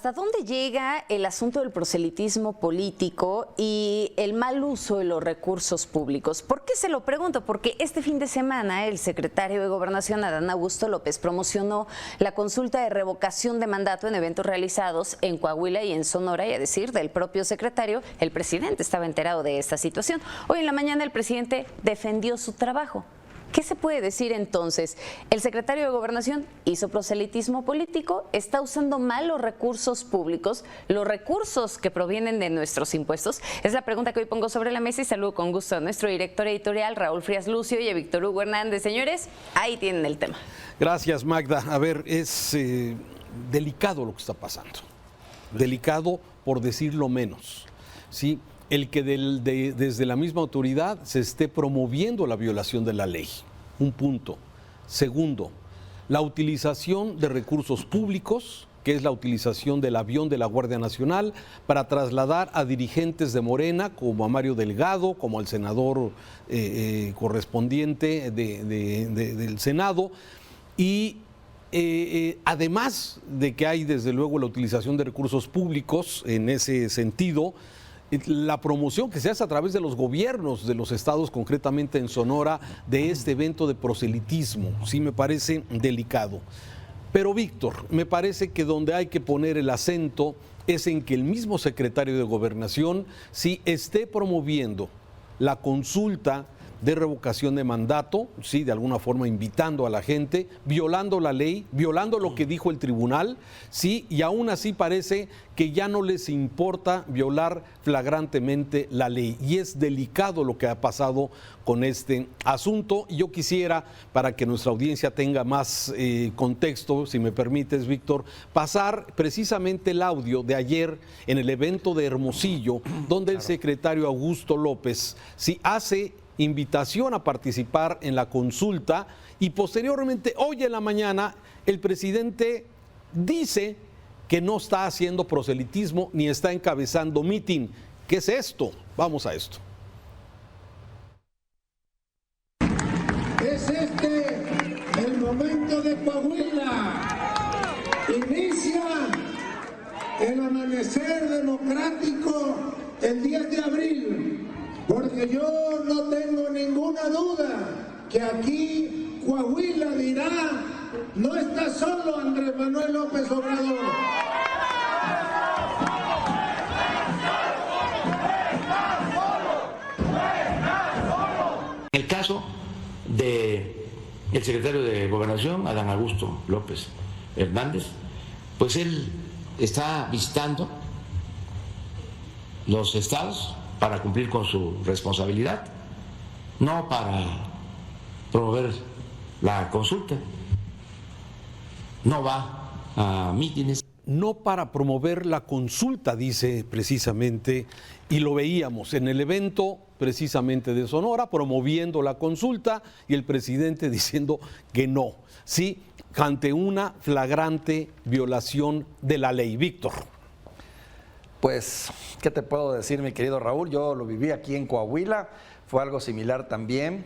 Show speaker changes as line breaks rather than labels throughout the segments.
¿hasta dónde llega el asunto del proselitismo político y el mal uso de los recursos públicos? ¿Por qué se lo pregunto? Porque este fin de semana el secretario de Gobernación, Adán Augusto López, promocionó la consulta de revocación de mandato en eventos realizados en Coahuila y en Sonora, y a decir del propio secretario, el presidente estaba enterado de esta situación. Hoy en la mañana el presidente defendió su trabajo. ¿Qué se puede decir entonces? ¿El secretario de Gobernación hizo proselitismo político? ¿Está usando mal los recursos públicos, los recursos que provienen de nuestros impuestos? Es la pregunta que hoy pongo sobre la mesa y saludo con gusto a nuestro director editorial, Raúl Frías Lucio, y a Víctor Hugo Hernández. Señores, ahí tienen el tema.
Gracias, Magda. A ver, es delicado lo que está pasando. Delicado por decirlo menos, ¿sí? El que desde la misma autoridad se esté promoviendo la violación de la ley. Un punto. Segundo, la utilización de recursos públicos, que es la utilización del avión de la Guardia Nacional para trasladar a dirigentes de Morena, como a Mario Delgado, como al senador correspondiente del Senado, y además de que hay desde luego la utilización de recursos públicos en ese sentido, la promoción que se hace a través de los gobiernos de los estados, concretamente en Sonora, de este evento de proselitismo, sí me parece delicado. Pero Víctor, me parece que donde hay que poner el acento es en que el mismo secretario de Gobernación sí esté promoviendo la consulta de revocación de mandato, sí, de alguna forma invitando a la gente, violando la ley, violando lo que dijo el tribunal, sí, y aún así parece que ya no les importa violar flagrantemente la ley. Y es delicado lo que ha pasado con este asunto. Y yo quisiera, para que nuestra audiencia tenga más contexto, si me permites, Víctor, pasar precisamente el audio de ayer en el evento de Hermosillo, donde el secretario Augusto López sí hace invitación a participar en la consulta y posteriormente hoy en la mañana el presidente dice que no está haciendo proselitismo ni está encabezando mitin. ¿Qué es esto? Vamos a esto.
Es este el momento de Coahuila. Inicia el amanecer democrático el 10 de abril. Porque yo no tengo ninguna duda que aquí Coahuila dirá, no está solo Andrés Manuel López Obrador.
El caso del secretario de Gobernación, Adán Augusto López Hernández, pues él está visitando los estados para cumplir con su responsabilidad, no para promover la consulta, no va a mítines.
No para promover la consulta, dice precisamente, y lo veíamos en el evento precisamente de Sonora, promoviendo la consulta y el presidente diciendo que no, sí, ante una flagrante violación de la ley. Víctor.
Pues, ¿qué te puedo decir, mi querido Raúl? Yo lo viví aquí en Coahuila, fue algo similar también,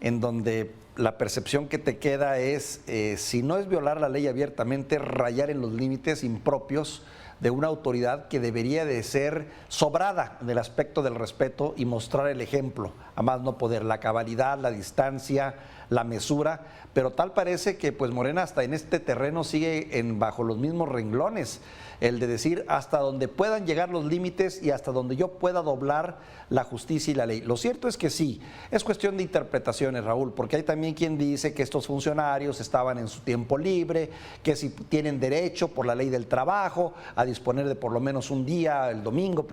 en donde la percepción que te queda es, si no es violar la ley abiertamente, rayar en los límites impropios de una autoridad que debería de ser sobrada en el aspecto del respeto y mostrar el ejemplo, a más no poder, la cabalidad, la distancia, la mesura, pero tal parece que pues Morena hasta en este terreno sigue bajo los mismos renglones, el de decir hasta donde puedan llegar los límites y hasta donde yo pueda doblar la justicia y la ley. Lo cierto es que sí, es cuestión de interpretaciones, Raúl, porque hay también quien dice que estos funcionarios estaban en su tiempo libre, que si tienen derecho por la ley del trabajo a disponer de por lo menos un día, el domingo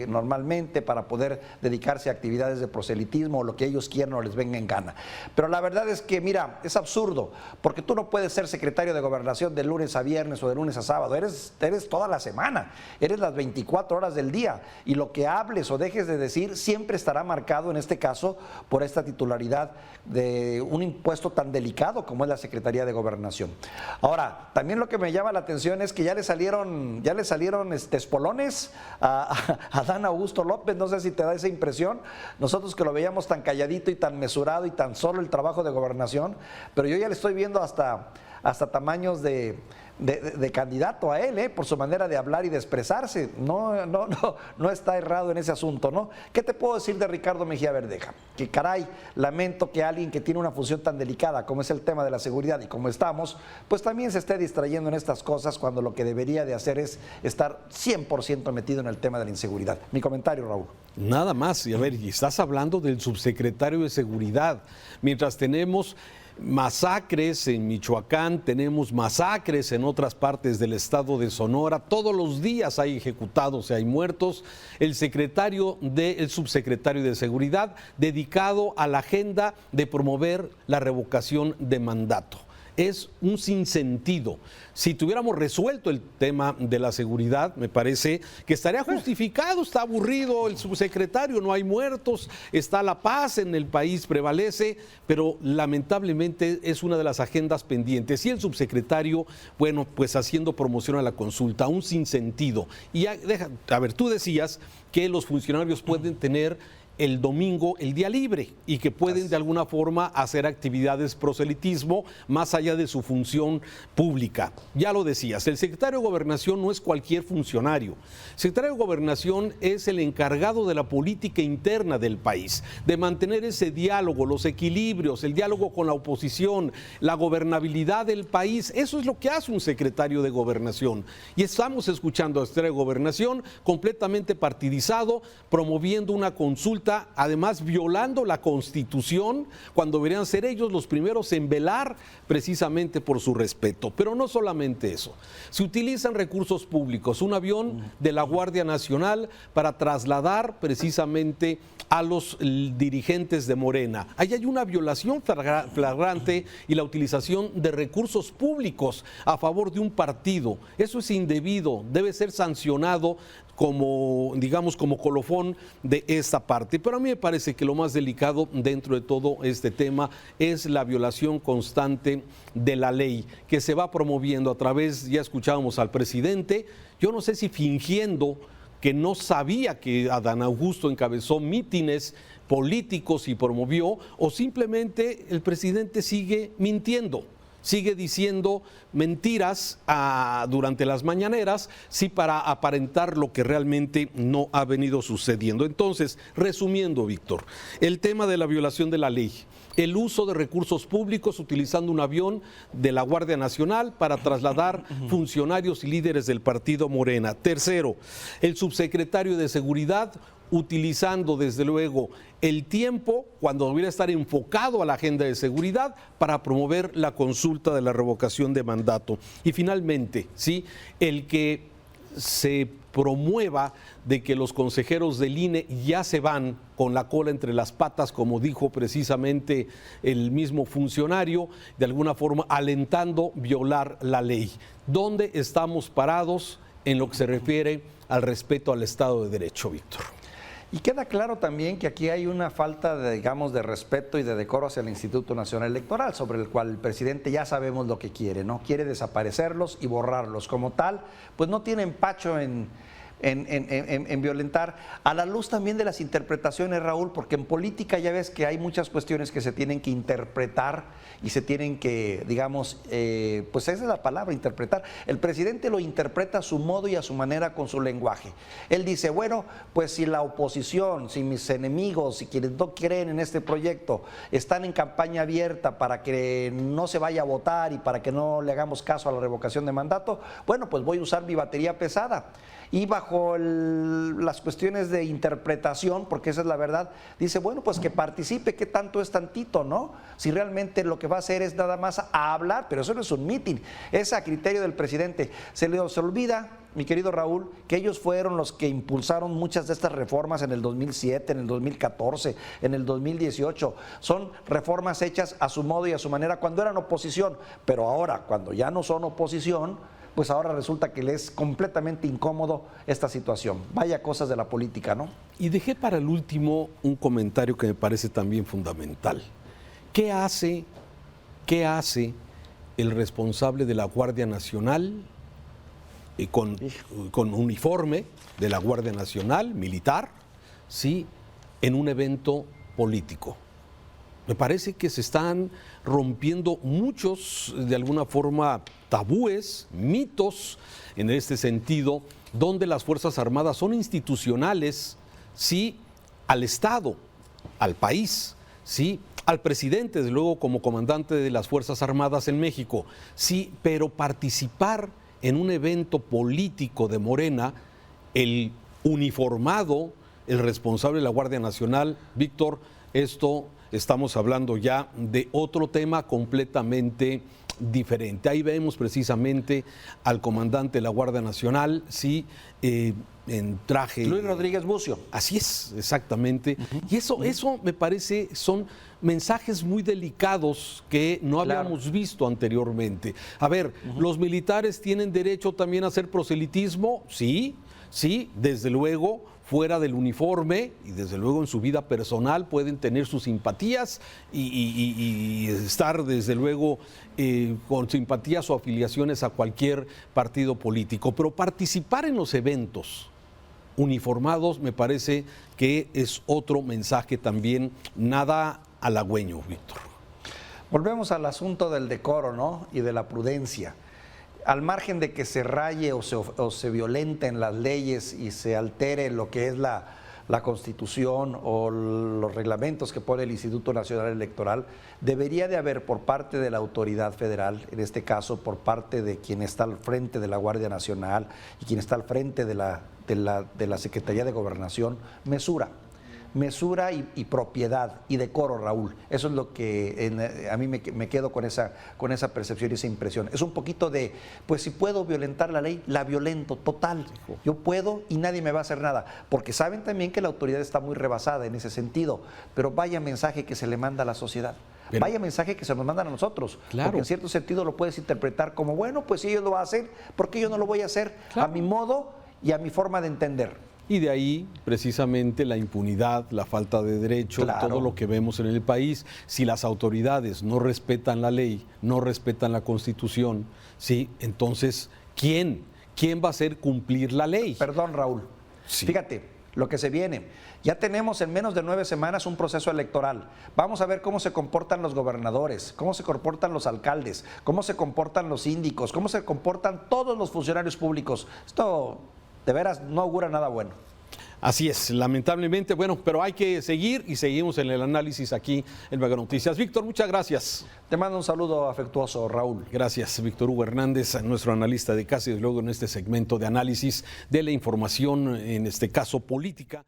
normalmente, para poder dedicarse a actividades de proselitismo o lo que ellos quieran o les venga en gana. Pero la verdad es que, mira, es absurdo, porque tú no puedes ser secretario de Gobernación de lunes a viernes o de lunes a sábado, eres toda la semana, eres las 24 horas del día, y lo que hables o dejes de decir siempre estará marcado, en este caso, por esta titularidad de un impuesto tan delicado como es la Secretaría de Gobernación. Ahora, también lo que me llama la atención es que ya le salieron espolones a Adán Augusto López, no sé si te da esa impresión, nosotros que lo veíamos tan calladito y tan mesurado y tan solo el trabajo de Gobernación, pero yo ya le estoy viendo hasta tamaños de de candidato a él, por su manera de hablar y de expresarse. No está errado en ese asunto, ¿no? ¿Qué te puedo decir de Ricardo Mejía Verdeja? Que caray, lamento que alguien que tiene una función tan delicada como es el tema de la seguridad y como estamos, pues también se esté distrayendo en estas cosas cuando lo que debería de hacer es estar 100% metido en el tema de la inseguridad. Mi comentario, Raúl.
Nada más, y a ver, y estás hablando del subsecretario de Seguridad, mientras tenemos masacres en Michoacán, tenemos masacres en otras partes del estado de Sonora, todos los días hay ejecutados y hay muertos. El subsecretario de Seguridad dedicado a la agenda de promover la revocación de mandato. Es un sinsentido. Si tuviéramos resuelto el tema de la seguridad, me parece que estaría justificado. Está aburrido el subsecretario, no hay muertos, está la paz en el país, prevalece, pero lamentablemente es una de las agendas pendientes. Y el subsecretario, bueno, pues haciendo promoción a la consulta, un sinsentido. Y a ver, tú decías que los funcionarios pueden tener el domingo el día libre y que pueden de alguna forma hacer actividades proselitismo más allá de su función pública. Ya lo decías, el secretario de Gobernación no es cualquier funcionario. El secretario de Gobernación es el encargado de la política interna del país, de mantener ese diálogo, los equilibrios, el diálogo con la oposición, la gobernabilidad del país. Eso es lo que hace un secretario de Gobernación. Y estamos escuchando al secretario de Gobernación completamente partidizado, promoviendo una consulta, además violando la Constitución, cuando deberían ser ellos los primeros en velar precisamente por su respeto. Pero no solamente eso, se utilizan recursos públicos, un avión de la Guardia Nacional para trasladar precisamente a los dirigentes de Morena. Ahí hay una violación flagrante y la utilización de recursos públicos a favor de un partido. Eso es indebido, debe ser sancionado como, digamos, como colofón de esta parte. Pero a mí me parece que lo más delicado dentro de todo este tema es la violación constante de la ley que se va promoviendo a través, ya escuchábamos al presidente, yo no sé si fingiendo que no sabía que Adán Augusto encabezó mítines políticos y promovió, o simplemente el presidente sigue mintiendo. Sigue diciendo mentiras durante las mañaneras, sí, para aparentar lo que realmente no ha venido sucediendo. Entonces, resumiendo, Víctor, el tema de la violación de la ley, el uso de recursos públicos utilizando un avión de la Guardia Nacional para trasladar funcionarios y líderes del partido Morena. Tercero, el subsecretario de Seguridad utilizando desde luego el tiempo cuando debería estar enfocado a la agenda de seguridad para promover la consulta de la revocación de mandato. Y finalmente, ¿sí?, el que se promueva de que los consejeros del INE ya se van con la cola entre las patas, como dijo precisamente el mismo funcionario, de alguna forma alentando violar la ley. ¿Dónde estamos parados en lo que se refiere al respeto al Estado de Derecho, Víctor?
Y queda claro también que aquí hay una falta de, digamos, de respeto y de decoro hacia el Instituto Nacional Electoral, sobre el cual el presidente ya sabemos lo que quiere, ¿no? Quiere desaparecerlos y borrarlos. Como tal, pues no tiene empacho en violentar, a la luz también de las interpretaciones, Raúl, porque en política ya ves que hay muchas cuestiones que se tienen que interpretar y se tienen que, digamos, pues esa es la palabra, interpretar. El presidente lo interpreta a su modo y a su manera con su lenguaje. Él dice, bueno, pues si la oposición, si mis enemigos, si quienes no creen en este proyecto están en campaña abierta para que no se vaya a votar y para que no le hagamos caso a la revocación de mandato, bueno, pues voy a usar mi batería pesada. Y bajo las cuestiones de interpretación, porque esa es la verdad, dice, bueno, pues que participe, ¿qué tanto es tantito, no? Si realmente lo que va a hacer es nada más a hablar, pero eso no es un mitin, es a criterio del presidente. Se olvida, mi querido Raúl, que ellos fueron los que impulsaron muchas de estas reformas en el 2007, en el 2014, en el 2018. Son reformas hechas a su modo y a su manera cuando eran oposición, pero ahora, cuando ya no son oposición, pues ahora resulta que le es completamente incómodo esta situación. Vaya cosas de la política, ¿no?
Y dejé para el último un comentario que me parece también fundamental. ¿Qué hace el responsable de la Guardia Nacional con uniforme de la Guardia Nacional, militar, ¿sí?, en un evento político? Me parece que se están rompiendo muchos, de alguna forma, tabúes, mitos en este sentido, donde las Fuerzas Armadas son institucionales, sí, al Estado, al país, sí, al presidente, desde luego, como comandante de las Fuerzas Armadas en México, sí, pero participar en un evento político de Morena, el uniformado, el responsable de la Guardia Nacional, Víctor, esto estamos hablando ya de otro tema completamente diferente. Ahí vemos precisamente al comandante de la Guardia Nacional, sí, en traje.
Luis Rodríguez Bucio.
Así es, exactamente. Y eso me parece, son mensajes muy delicados que no habíamos visto anteriormente. A ver, ¿los militares tienen derecho también a hacer proselitismo? Sí, sí, desde luego, fuera del uniforme y desde luego en su vida personal pueden tener sus simpatías y estar desde luego con simpatías o afiliaciones a cualquier partido político, pero participar en los eventos uniformados me parece que es otro mensaje también nada halagüeño, Víctor.
Volvemos al asunto del decoro, ¿no? Y de la prudencia. Al margen de que se raye o se violenten las leyes y se altere lo que es la Constitución o los reglamentos que pone el Instituto Nacional Electoral, debería de haber por parte de la autoridad federal, en este caso por parte de quien está al frente de la Guardia Nacional y quien está al frente de la Secretaría de Gobernación, mesura y propiedad y decoro, Raúl. Eso es lo que a mí me quedo con esa percepción y esa impresión. Es un poquito de, pues si puedo violentar la ley, la violento, total. Yo puedo y nadie me va a hacer nada, porque saben también que la autoridad está muy rebasada en ese sentido, pero vaya mensaje que se le manda a la sociedad. Pero, vaya mensaje que se nos mandan a nosotros,
claro.
Porque en cierto sentido lo puedes interpretar como, bueno, pues si ellos lo hacen, ¿por qué yo no lo voy a hacer? Claro. A mi modo y a mi forma de entender.
Y de ahí precisamente la impunidad, la falta de derecho, claro. Todo lo que vemos en el país. Si las autoridades no respetan la ley, no respetan la Constitución, ¿sí? Entonces, ¿quién va a hacer cumplir la ley?
Perdón, Raúl. Sí. Fíjate, lo que se viene. Ya tenemos en menos de 9 semanas un proceso electoral. Vamos a ver cómo se comportan los gobernadores, cómo se comportan los alcaldes, cómo se comportan los síndicos, cómo se comportan todos los funcionarios públicos. Esto de veras no augura nada bueno.
Así es, lamentablemente, bueno, pero hay que seguir y seguimos en el análisis aquí en Mega Noticias. Víctor, muchas gracias.
Te mando un saludo afectuoso, Raúl.
Gracias, Víctor Hugo Hernández, nuestro analista de casa y desde luego en este segmento de análisis de la información, en este caso política.